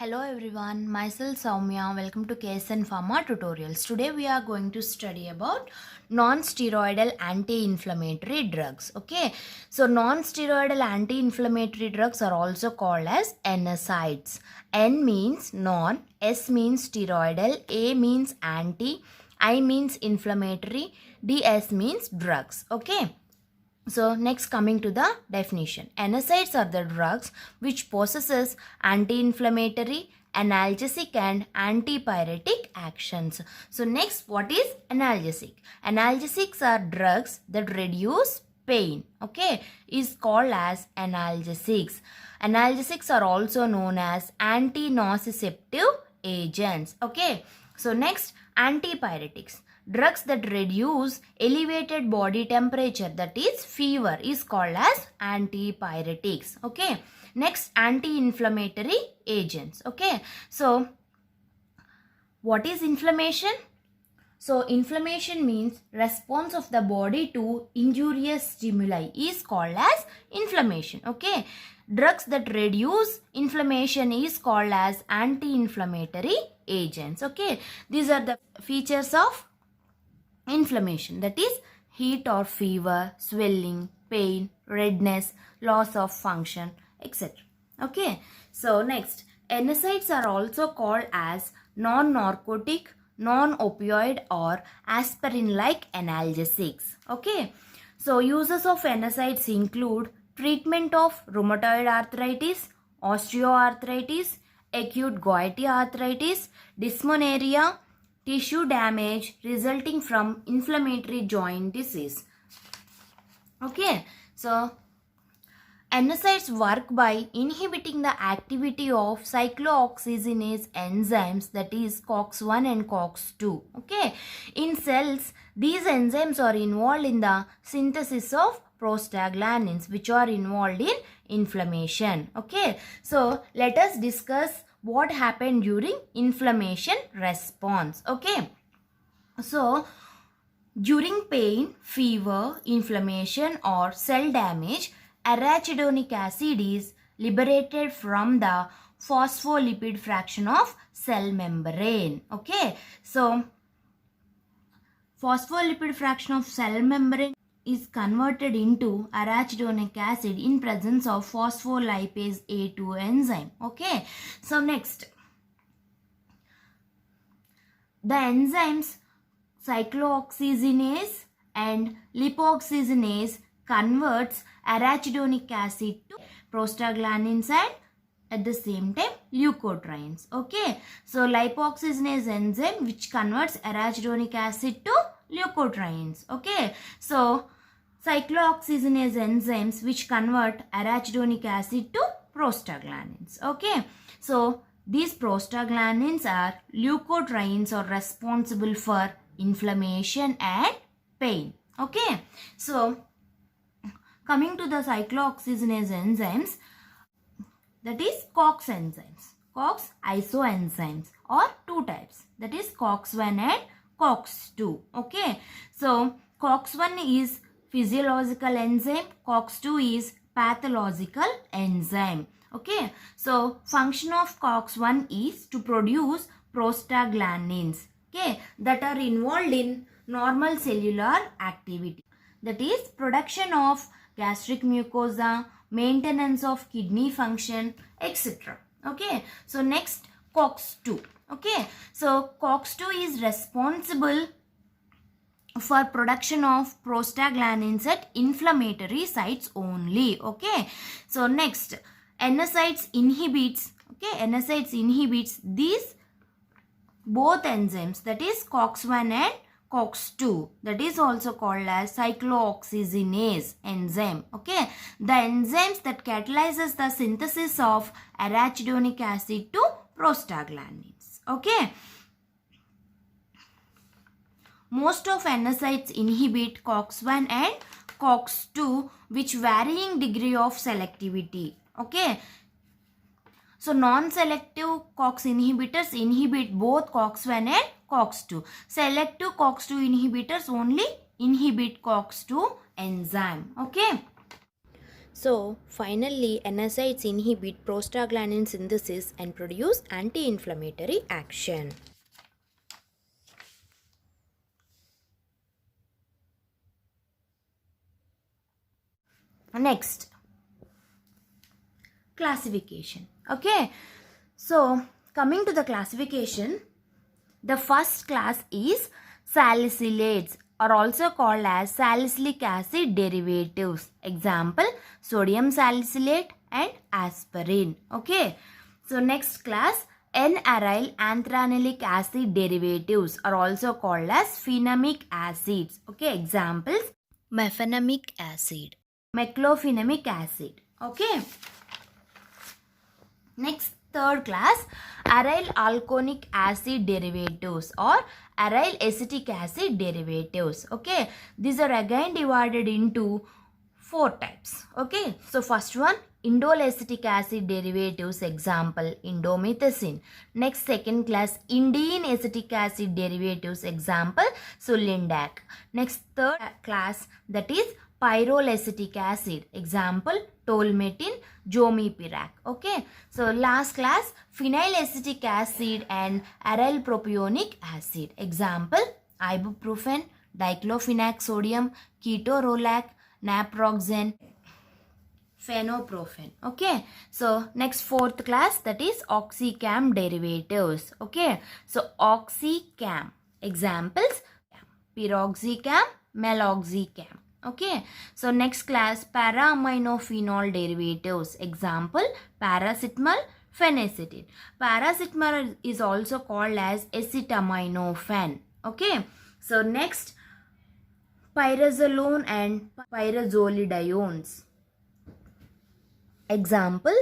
Hello everyone, myself Soumya. Welcome to KSN Pharma tutorials. Today we are going to study about non-steroidal anti-inflammatory drugs. Okay, so non-steroidal anti-inflammatory drugs are also called as NSAIDs. N means non, S means steroidal, A means anti, I means inflammatory, DS means drugs. Okay. So next, coming to the definition. NSAIDs are the drugs which possesses anti-inflammatory, analgesic and antipyretic actions. So next, what is analgesic? Analgesics are drugs that reduce pain. Okay, is called as analgesics. Analgesics are also known as anti-nociceptive agents. Okay, so next, antipyretics. Drugs that reduce elevated body temperature, that is fever, is called as antipyretics. Okay. Next, anti-inflammatory agents. Okay. So, what is inflammation? So, inflammation means response of the body to injurious stimuli is called as inflammation. Okay. Drugs that reduce inflammation is called as anti-inflammatory agents. Okay. These are the features of inflammation, that is heat or fever, swelling, pain, redness, loss of function, etc. Okay, so next, NSAIDs are also called as non-narcotic, non-opioid or aspirin-like analgesics. Okay, so uses of NSAIDs include treatment of rheumatoid arthritis, osteoarthritis, acute gouty arthritis, dysmenorrhea, tissue damage resulting from inflammatory joint disease. Okay, so NSAIDs work by inhibiting the activity of cyclooxygenase enzymes, that is COX-1 and COX-2. Okay, in cells, these enzymes are involved in the synthesis of prostaglandins, which are involved in inflammation. Okay, so let us discuss what happened during inflammation response. Okay, so during pain, fever, inflammation or cell damage, arachidonic acid is liberated from the phospholipid fraction of cell membrane. Okay, so phospholipid fraction of cell membrane is converted into arachidonic acid in presence of phospholipase A2 enzyme. Okay, so next, the enzymes cyclooxygenase and lipoxygenase converts arachidonic acid to prostaglandins and at the same time leukotrienes. Okay, so lipoxygenase enzyme which converts arachidonic acid to leukotrienes. Okay, so cyclooxygenase enzymes which convert arachidonic acid to prostaglandins. Okay, so these prostaglandins are leukotrienes are responsible for inflammation and pain. Okay, so coming to the cyclooxygenase enzymes, that is COX enzymes. COX isoenzymes are two types, that is COX-1 and COX-2. Okay, so COX-1 is physiological enzyme, COX-2 is pathological enzyme. Okay, so function of COX-1 is to produce prostaglandins, okay, that are involved in normal cellular activity, that is production of gastric mucosa, maintenance of kidney function, etc. Okay, so next, COX-2. Okay, so COX-2 is responsible for production of prostaglandins at inflammatory sites only. Okay, so next, NSAIDs inhibits, okay, NSAIDs inhibits these both enzymes, that is COX-1 and COX-2, that is also called as cyclooxygenase enzyme. Okay, the enzymes that catalyzes the synthesis of arachidonic acid to prostaglandins. Okay, most of NSAIDs inhibit COX-1 and COX-2 which varying degree of selectivity. Okay, so non-selective COX inhibitors inhibit both COX-1 and COX-2. Selective COX-2 inhibitors only inhibit COX-2 enzyme. Okay. So finally, NSAIDs inhibit prostaglandin synthesis and produce anti-inflammatory action. Next, classification. Okay, so coming to the classification, the first class is salicylates, are also called as salicylic acid derivatives. Example, sodium salicylate and aspirin. Okay, so next class, N-aryl antranilic acid derivatives are also called as phenamic acids. Okay, examples, mefenamic acid, meclofenamic acid. Okay, next third class, aryl alkonic acid derivatives or aryl acetic acid derivatives. Okay, these are again divided into 4 types. Okay, so first one, indole acetic acid derivatives, example indomethacin. Next, second class, indiene acetic acid derivatives, example sulindac. Next, third class, that is pyrrole acetic acid, example tolmetin, jomipirac. Okay, so last class, phenyl acetic acid and aryl propionic acid, example ibuprofen, diclofenac sodium, ketorolac, naproxen, phenoprofen. Okay, so next fourth class, that is oxycam derivatives. Okay, so oxycam, examples piroxicam, meloxicam. Okay, so next class, para-aminophenol derivatives, example paracetamol, phenacetin. Paracetamol is also called as acetaminophen. Okay, so next, pyrazolone and pyrazolidiones, example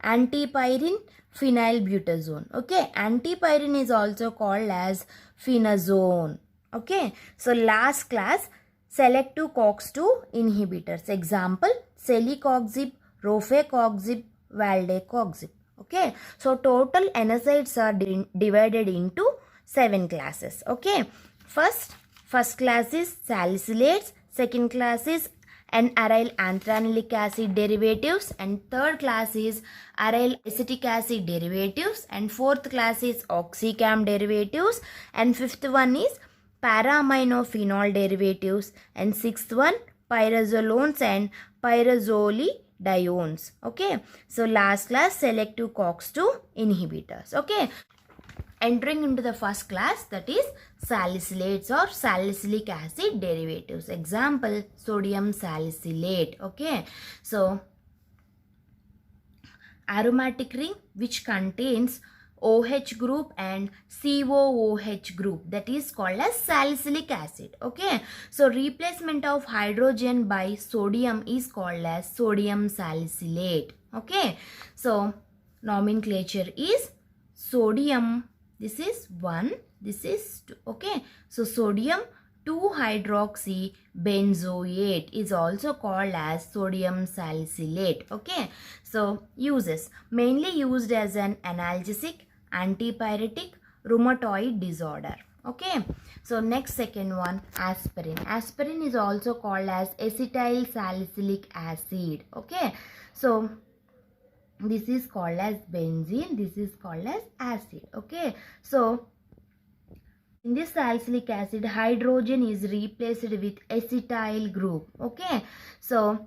antipyrine, phenylbutazone. Okay, antipyrine is also called as phenazone. Okay, so last class, selective COX-2 inhibitors, example celecoxib, rofecoxib, valdecoxib. Okay, so total NSAIDs are divided into 7 classes. Okay, first class is salicylates, second class is N-aryl antranilic acid derivatives, and third class is aryl acetic acid derivatives, and fourth class is oxycam derivatives, and fifth one is para-aminophenol derivatives, and sixth one pyrazolones and pyrazolidiones. Okay, so last class, selective COX-2 inhibitors. Okay, entering into the first class, that is salicylates or salicylic acid derivatives, example sodium salicylate. Okay, so aromatic ring which contains OH group and COOH group, that is called as salicylic acid. Okay, so replacement of hydrogen by sodium is called as sodium salicylate. Okay, so nomenclature is sodium, this is 1, this is 2. Okay, so sodium 2-hydroxy benzoate is also called as sodium salicylate. Okay, so uses, mainly used as an analgesic, antipyretic, rheumatoid disorder. Okay, so next second one, aspirin. Aspirin is also called as acetyl salicylic acid. Okay, so this is called as benzene, this is called as acid. Okay, so in this salicylic acid, hydrogen is replaced with acetyl group. Okay, so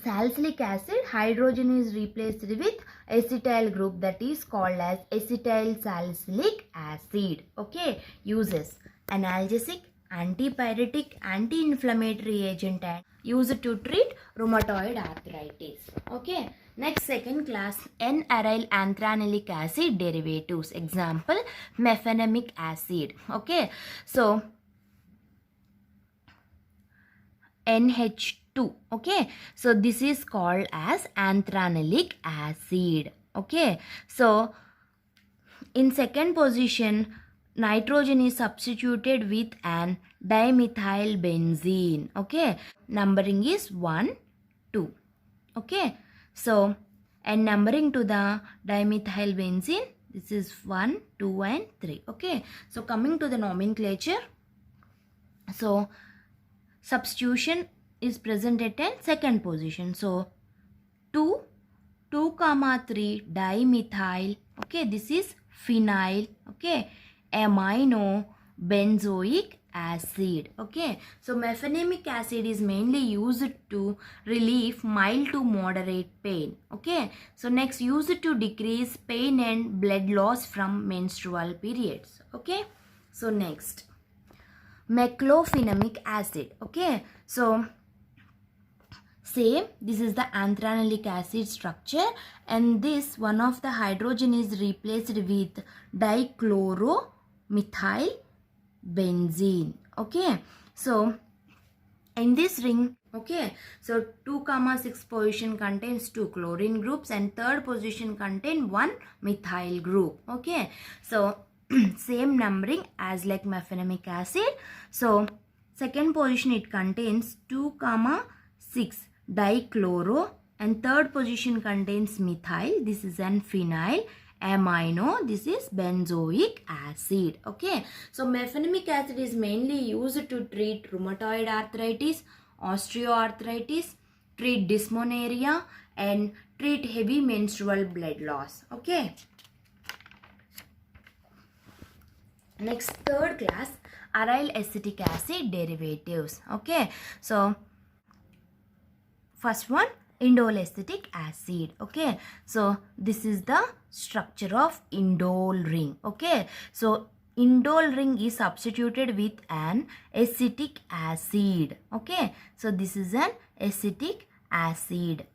salicylic acid, hydrogen is replaced with acetyl group, that is called as acetyl salicylic acid. Okay, uses, analgesic, antipyretic, anti-inflammatory agent, and used to treat rheumatoid arthritis. Okay, next second class, N-aryl antranilic acid derivatives, example mefenamic acid. Okay, so NH2. Okay, so this is called as antranilic acid. Okay, so in second position, nitrogen is substituted with an dimethyl benzene. Okay, numbering is 1, 2. Okay, so and numbering to the dimethyl benzene, this is 1, 2 and 3. Okay, so coming to the nomenclature, so substitution is present at a second position. So 2, 2,3 dimethyl. Okay, this is phenyl. Okay, amino benzoic acid. Okay, so mefenamic acid is mainly used to relieve mild to moderate pain. Okay, so next, used to decrease pain and blood loss from menstrual periods. Okay, so next, meclofenamic acid. Okay, so same, this is the anthranoic acid structure, and this one of the hydrogen is replaced with dichloromethyl benzene. Okay, so in this ring, okay, so 2,6 position contains 2 chlorine groups and third position contain 1 methyl group. Okay, so same numbering as like mefenamic acid. So second position it contains 2,6 dichloro, and third position contains methyl. This is an phenyl. Amino, this is benzoic acid. Okay, so mefenamic acid is mainly used to treat rheumatoid arthritis, osteoarthritis, treat dysmenorrhea, and treat heavy menstrual blood loss. Okay, next, third class, aryl acetic acid derivatives. Okay, so first one, indole acetic acid. Okay, so this is the structure of indole ring. Okay, so indole ring is substituted with an acetic acid. Okay, so this is an acetic acid.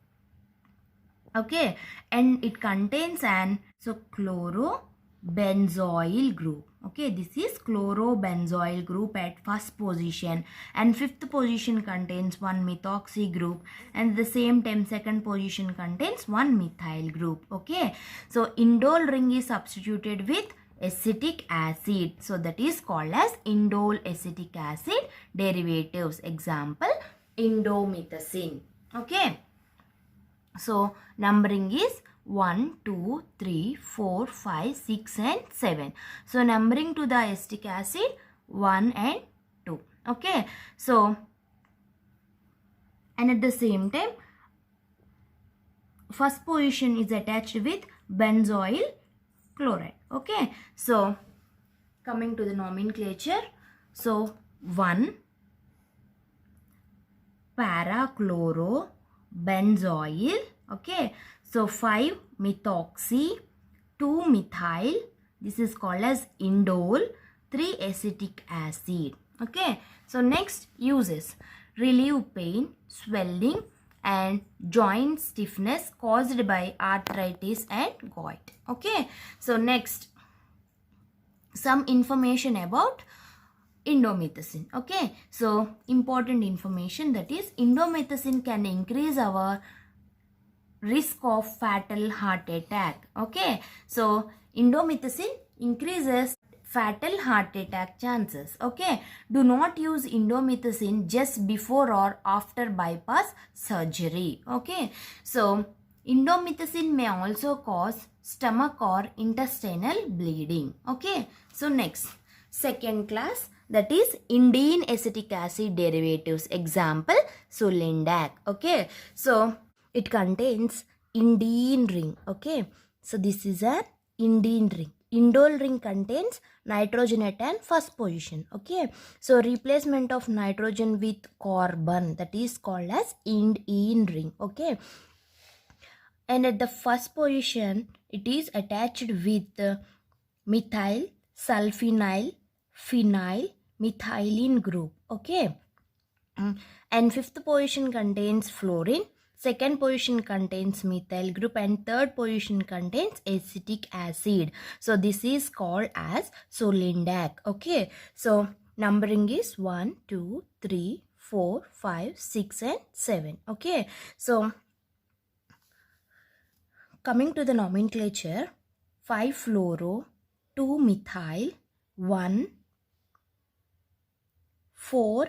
Okay, and it contains an chlorobenzoyl group. Okay, this is chlorobenzoyl group at first position, and fifth position contains 1 methoxy group, and the same time second position contains 1 methyl group. Okay, so indole ring is substituted with acetic acid, so that is called as indole acetic acid derivatives. Example, indomethacin. Okay, so numbering is 1, 2, 3, 4, 5, 6 and 7. So numbering to the acetic acid 1 and 2. Okay, so and at the same time first position is attached with benzoyl chloride. Okay, so coming to the nomenclature, so 1 parachlorobenzoyl. Okay, so 5 methoxy, 2 methyl, this is called as indole, 3 acetic acid. Okay, so next, uses: relieve pain, swelling and joint stiffness caused by arthritis and gout. Okay, so next, some information about indomethacin. Okay, so important information, that is indomethacin can increase our risk of fatal heart attack. Okay, so indomethacin increases fatal heart attack chances. Okay, do not use indomethacin just before or after bypass surgery. Okay, so indomethacin may also cause stomach or intestinal bleeding. Okay, so next, second class, that is indene acetic acid derivatives. Example, Sulindac. Okay, so it contains indene ring. Okay, so this is an indene ring. Indole ring contains nitrogen at an first position. Okay, so replacement of nitrogen with carbon, that is called as indene ring. Okay, and at the first position it is attached with methyl sulfonyl phenyl methylene group. Okay, and fifth position contains fluorine, second position contains methyl group, and third position contains acetic acid. So this is called as Sulindac. Okay, so numbering is 1, 2, 3, 4, 5, 6 and 7. Okay, so coming to the nomenclature, 5 fluoro, 2 methyl, 1 4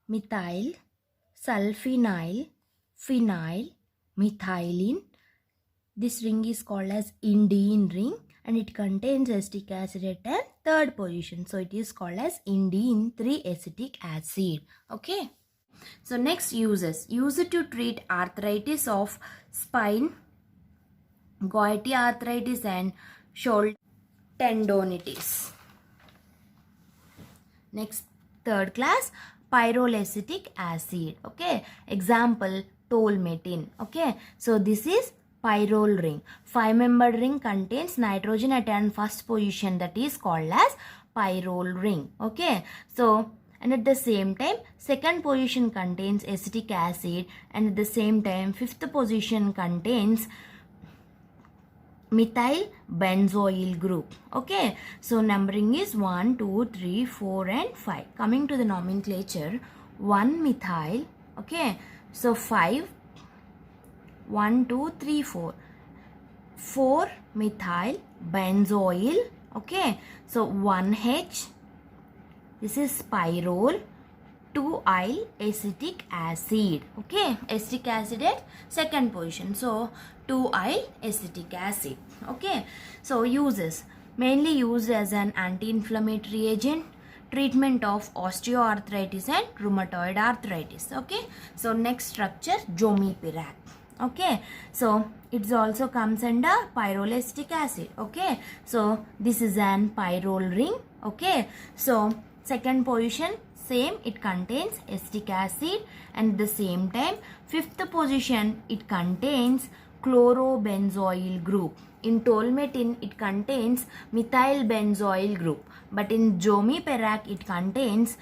methyl sulfonyl phenyl methylene. This ring is called as indene ring, and it contains acetic acid at a third position, so it is called as indene 3 acetic acid. Okay, So next, uses. Used to treat arthritis of spine, gouty arthritis and shoulder tendonitis. Next, third class, pyrolysitic acid. Okay, example, tolmetin. Okay, so this is pyrrole ring. 5-membered ring contains nitrogen at an first position, that is called as pyrrole ring. Okay, so and at the same time second position contains acetic acid, and at the same time fifth position contains methyl benzoyl group. Okay, so numbering is 1, 2, 3, 4 and 5. Coming to the nomenclature, 1 methyl. Okay, so 5, 1, 2, 3, 4. 4 methyl benzoyl. Okay, so 1H, this is pyrrole. 2-yle acetic acid. Okay, acetic acid at second position, so 2-yle acetic acid. Okay, so uses, mainly used as an anti-inflammatory agent, treatment of osteoarthritis and rheumatoid arthritis. Okay, so next structure, Jomipirac. Okay, so it also comes under pyrolysic acid. Okay, so this is an pyrrole ring. Okay, so second position, same, it contains acetic acid, and at the same time fifth position it contains chlorobenzoyl group. In tolmetin it contains methyl benzoyl group, but in Jomipirac it contains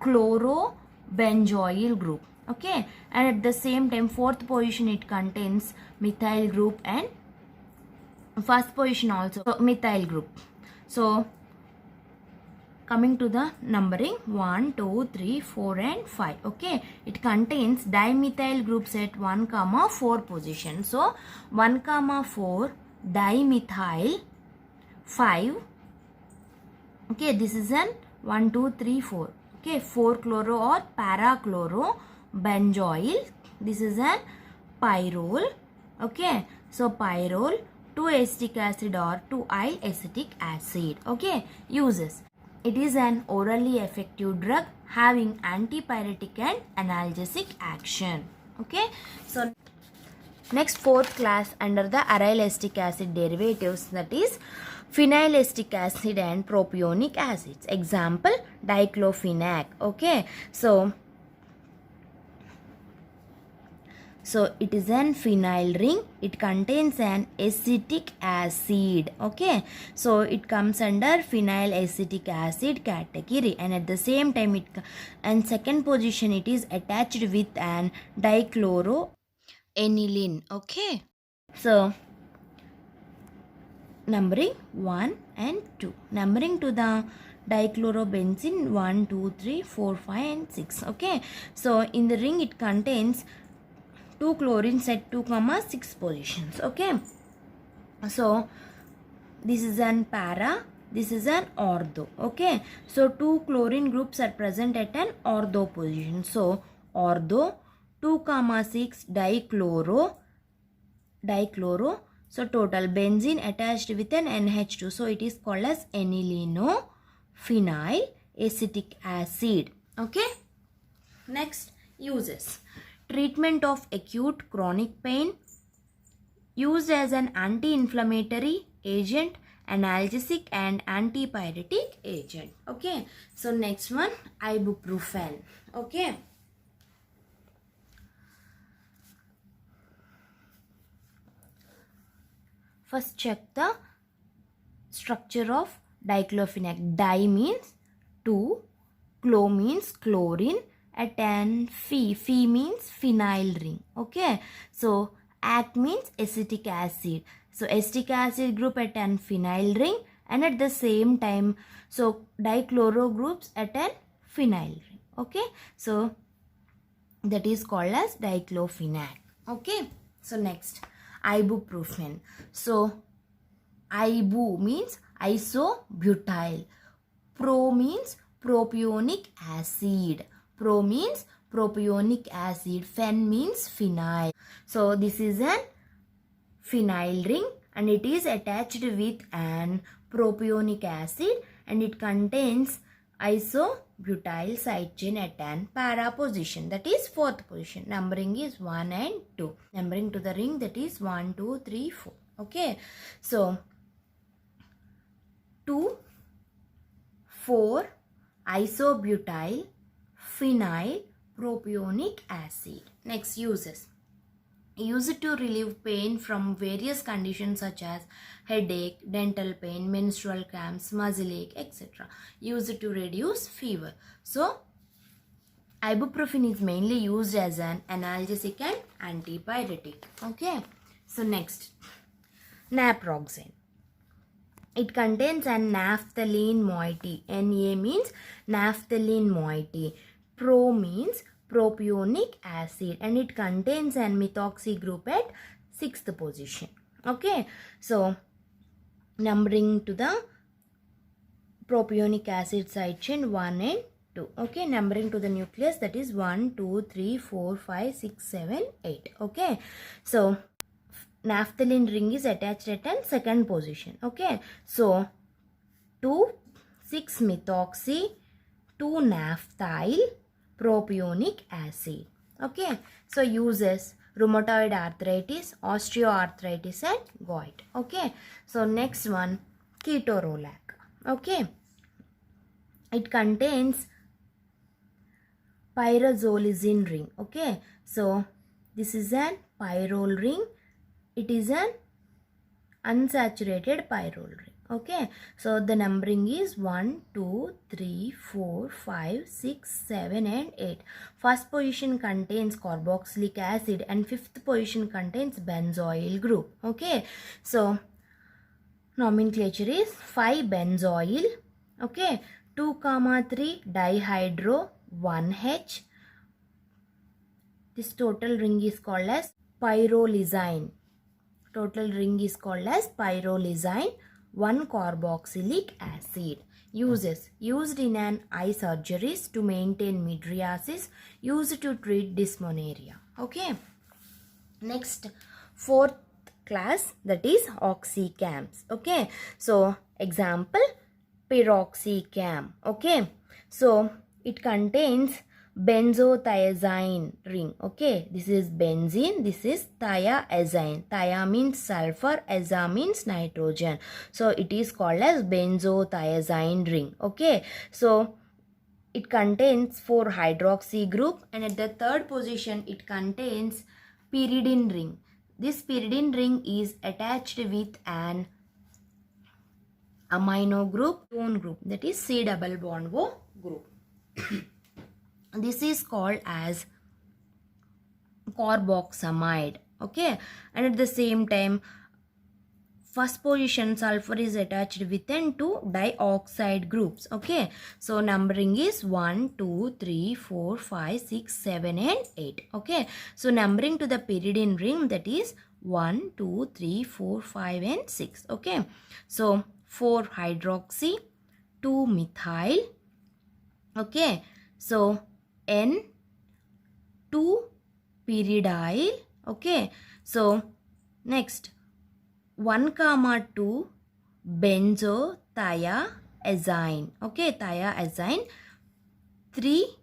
chlorobenzoyl group. Okay, and at the same time fourth position it contains methyl group, and first position also methyl group. So coming to the numbering, 1, 2, 3, 4 and 5. Okay, it contains dimethyl groups at 1, 4 position. So 1, 4 dimethyl, 5. Okay, this is an 1, 2, 3, 4. Okay, 4 chloro or parachloro benzoyl. This is an pyrrole. Okay, so pyrrole, 2 acetic acid or 2-yle acetic acid. Okay, uses. It is an orally effective drug having antipyretic and analgesic action. Okay, so next fourth class under the aryl acetic acid derivatives, that is phenylacetic acid and propionic acids. Example, diclofenac. Okay, so it is an phenyl ring. It contains an acetic acid. Okay, so it comes under phenyl acetic acid category, and at the same time and second position it is attached with an dichloroaniline. Okay, so numbering 1 and 2. Numbering to the dichlorobenzene, 1, 2, 3, 4, 5 and 6. Okay, so in the ring it contains 2 chlorines at 2, 6 positions. Okay, so this is an para, this is an ortho. Okay, so 2 chlorine groups are present at an ortho position. So ortho, 2, 6 dichloro. So total benzene attached with an NH2. So it is called as anilino phenyl acetic acid. Okay, next, uses. Treatment of acute chronic pain, used as an anti-inflammatory agent, analgesic and antipyretic agent. Okay, so next one, ibuprofen. Okay, first check the structure of diclofenac. Di means 2, chlo means chlorine, at an phe means phenyl ring. Okay, so ac means acetic acid. So acetic acid group at an phenyl ring, and at the same time so dichloro groups at an phenyl ring. Okay, so that is called as diclofenac. Okay, so next, ibuprofen. So ibu means isobutyl, pro means propionic acid, pro means propionic acid, fen means phenyl. So this is an phenyl ring and it is attached with an propionic acid and it contains butyl side chain at an para position, that is fourth position. Numbering is 1 and 2. Numbering to the ring, that is 1, 2, 3, 4. Okay, so 2, 4 isobutyl phenyl propionic acid. Next, uses. Used to relieve pain from various conditions such as headache, dental pain, menstrual cramps, muscle ache, etc. Used to reduce fever. So, ibuprofen is mainly used as an analgesic and antipyretic. Okay. So, next, naproxen. It contains an naphthalene moiety. Na means naphthalene moiety. Pro means propionic acid, and it contains an methoxy group at 6th position. Okay, so numbering to the propionic acid side chain 1 and 2. Okay, numbering to the nucleus, that is 1, 2, 3, 4, 5, 6, 7, 8. Okay, so naphthalene ring is attached at an 2nd position. Okay, so 2,6-methoxy 2-naphthyl propionic acid. Okay, so uses rheumatoid arthritis, osteoarthritis and gout. Okay, so next one, ketorolac. Okay, it contains pyrazolizine ring. Okay, so this is an pyrrole ring. It is an unsaturated pyrrole ring. Okay, so the numbering is 1, 2, 3, 4, 5, 6, 7 and 8. First position contains carboxylic acid and 5th position contains benzoyl group. Okay, so nomenclature is 5-benzoyl. Okay, 2,3 dihydro 1H. This total ring is called as pyrrolizine. Total ring is called as pyrrolizine 1-carboxylic acid. Uses. Used in an eye surgeries to maintain mydriasis. Used to treat dysmenorrhea. Okay. Next, 4th class, that is oxycams. Okay. So, example, piroxicam. Okay. So, it contains benzothiazine ring. Okay, this is benzene, this is thiazine. Thia means sulfur, aza means nitrogen. So it is called as benzothiazine ring. Okay, so it contains 4 hydroxy group, and at the 3rd position it contains pyridine ring. This pyridine ring is attached with an amino group, tone group, that is C double bond O group. This is called as carboxamide. Okay, and at the same time, first position sulfur is attached within 2 dioxide groups. Okay, so numbering is 1, 2, 3, 4, 5, 6, 7 and 8. Okay, so numbering to the pyridine ring, that is 1, 2, 3, 4, 5 and 6. Okay, so 4 hydroxy, 2 methyl. Okay, so N, 2 pyridyl. Okay, so next 1,2 benzothiazine. Okay, thiazine. 3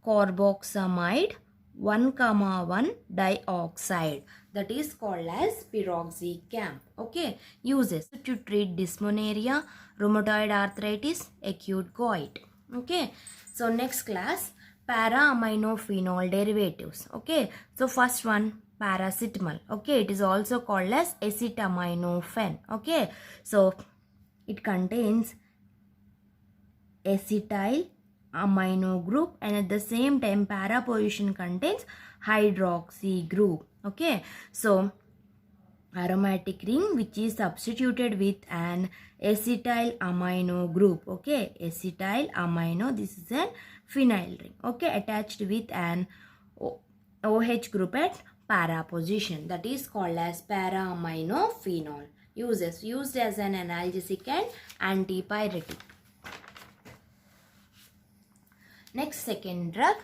carboxamide 1,1 dioxide, that is called as piroxicam. Okay, uses to treat dysmenorrhea, rheumatoid arthritis, acute gout. Okay, so next class, para-aminophenol derivatives. Okay, so first one, paracetamol. Okay, it is also called as acetaminophen. Okay, so it contains acetyl amino group, and at the same time para position contains hydroxy group. Okay, so aromatic ring which is substituted with an acetyl amino group. Okay, acetyl amino, this is a phenyl ring. Okay, attached with an OH group at para position, that is called as para-aminophenol. Uses. Used as an analgesic and antipyretic. Next, second drug,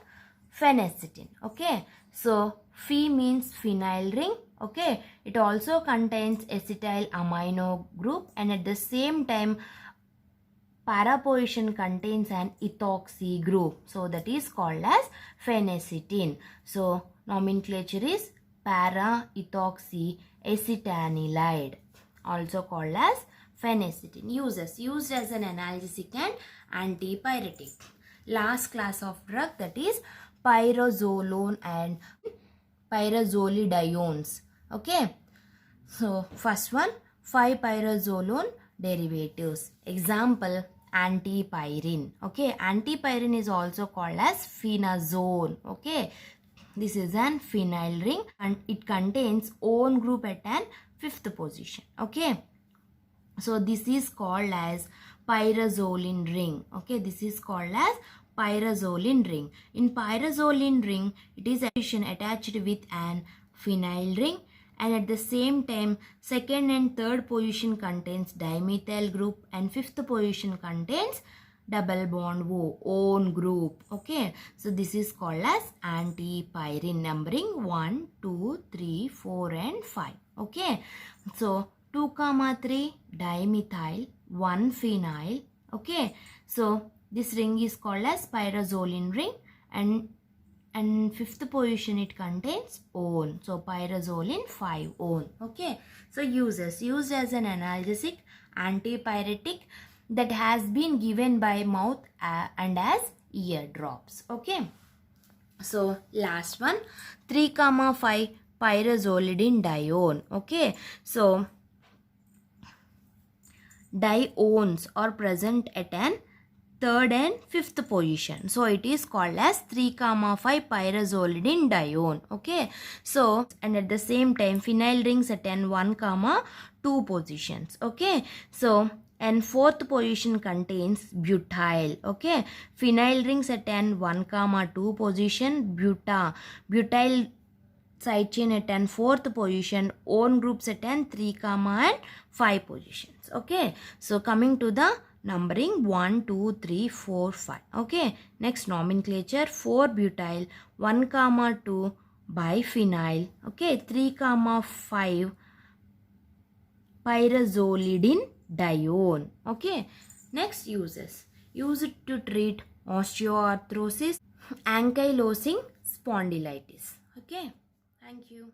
phenacetin. Okay, so phe means phenyl ring. Okay, it also contains acetyl amino group, and at the same time para position contains an ethoxy group. So that is called as phenacetin. So nomenclature is para ethoxy acetanilide, also called as phenacetin. Uses: used as an analgesic and antipyretic. Last class of drug, that is pyrazolone and pyrazolidiones. Okay, so first one, 5-pyrazolone derivatives. Example, antipyrin. Okay, antipyrin is also called as phenazone. Okay, this is an phenyl ring and it contains own group at an 5th position. Okay, so this is called as pyrazolene ring. Okay, this is called as pyrazolene ring. In pyrazolene ring, it is attached with an phenyl ring, and at the same time 2nd and 3rd position contains dimethyl group and 5th position contains double bond O, own group. Okay, so this is called as antipyrin, numbering 1, 2, 3, 4 and 5. Okay, so 2, 3 dimethyl, 1 phenyl. Okay, so this ring is called as pyrazolene ring, and 5th position it contains own. So pyrazolene 5 own. Okay, so uses: used as an analgesic, antipyretic, that has been given by mouth and as ear drops. Okay, so last one, 3-5 pyrazolidinedione. Okay, so diones are present at an 3rd and 5th position. So it is called as 3-5 pyrazolidinedione. Okay, so and at the same time phenyl rings at an 1-2 positions. Okay, so and 4th position contains butyl. Okay, phenyl rings at an 1-2 position, butyl side chain at an 4th position, own groups at an 3, and 5 positions. Okay, so coming to the numbering 1, 2, 3, 4, 5. Okay, next nomenclature: 4-butyl, 1-2 biphenyl. Okay, 3-5 pyrazolidinedione. Okay, next uses: used to treat osteoarthritis, ankylosing spondylitis. Okay, thank you.